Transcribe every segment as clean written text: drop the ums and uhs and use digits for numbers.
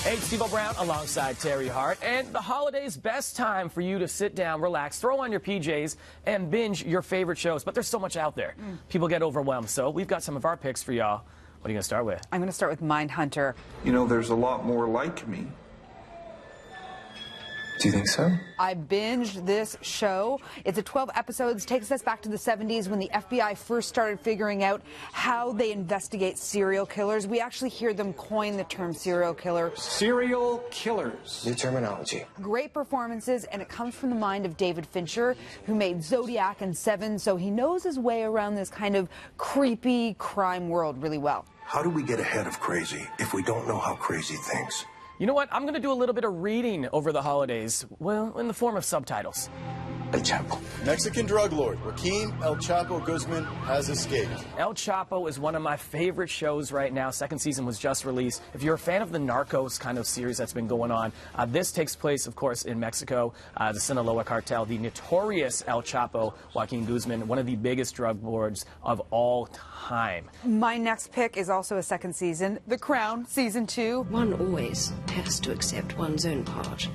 Hey, it's Devo Brown alongside Teri Hart, and the holidays, best time for you to sit down, relax, throw on your PJs, and binge your favorite shows. But there's so much out there. People get overwhelmed, so we've got some of our picks for y'all. What are you going to start with? I'm going to start with Mindhunter. You know, there's a lot more like me. Do you think so? I binged this show. It's a 12 episodes, takes us back to the 70s when the FBI first started figuring out how they investigate serial killers. We actually hear them coin the term serial killer. Serial killers. New terminology. Great performances, and it comes from the mind of David Fincher, who made Zodiac and Seven, so he knows his way around this kind of creepy crime world really well. How do we get ahead of crazy if we don't know how crazy thinks? You know what? I'm going to do a little bit of reading over the holidays, well, in the form of subtitles. El Chapo. Mexican drug lord Joaquin El Chapo Guzman has escaped. El Chapo is one of my favorite shows right now. Second season was just released. If you're a fan of the Narcos kind of series that's been going on, this takes place, of course, in Mexico. The Sinaloa cartel, the notorious El Chapo, Joaquin Guzman, one of the biggest drug lords of all time. My next pick is also a second season, The Crown, Season 2. One always has to accept one's own part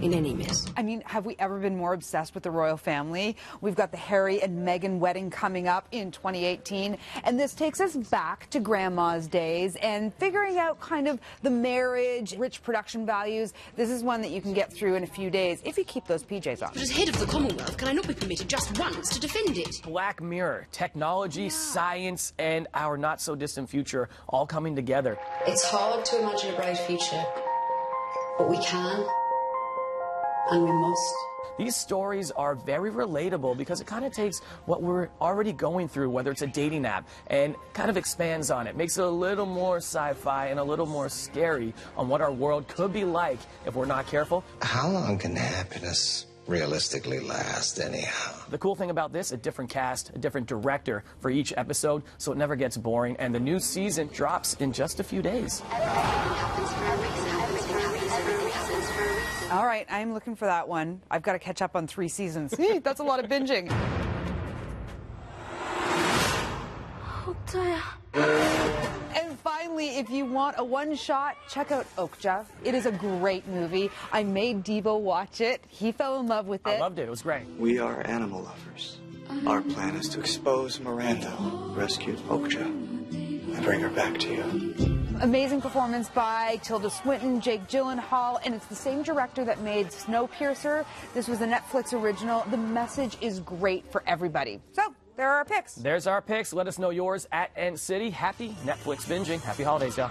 in any mess. I mean, have we ever been more obsessed with the royal family? We've got the Harry and Meghan wedding coming up in 2018, and this takes us back to Grandma's days and figuring out kind of the marriage, rich production values. This is one that you can get through in a few days if you keep those PJs on. But as head of the Commonwealth, can I not be permitted just once to defend it? Black Mirror, technology, science, and our not-so-distant future all coming together. It's hard to imagine a bright future, but we can. And we must. These stories are very relatable because it kind of takes what we're already going through, whether it's a dating app, and kind of expands on it, makes it a little more sci-fi and a little more scary on what our world could be like if we're not careful. How long can happiness realistically last anyhow? The cool thing about this, a different cast, a different director for each episode, so it never gets boring, and the new season drops in just a few days. All right, I'm looking for that one. I've got to catch up on 3 seasons. That's a lot of binging. Oh, dear. And finally, if you want a one-shot, check out Okja. It is a great movie. I made Devo watch it. He fell in love with it. I loved it. It was great. We are animal lovers. Our plan is to expose Miranda, rescue Okja, and bring her back to you. Amazing performance by Tilda Swinton, Jake Gyllenhaal, and it's the same director that made Snowpiercer. This was a Netflix original. The message is great for everybody. So, there are our picks. There's our picks. Let us know yours at NCity. Happy Netflix binging. Happy holidays, y'all.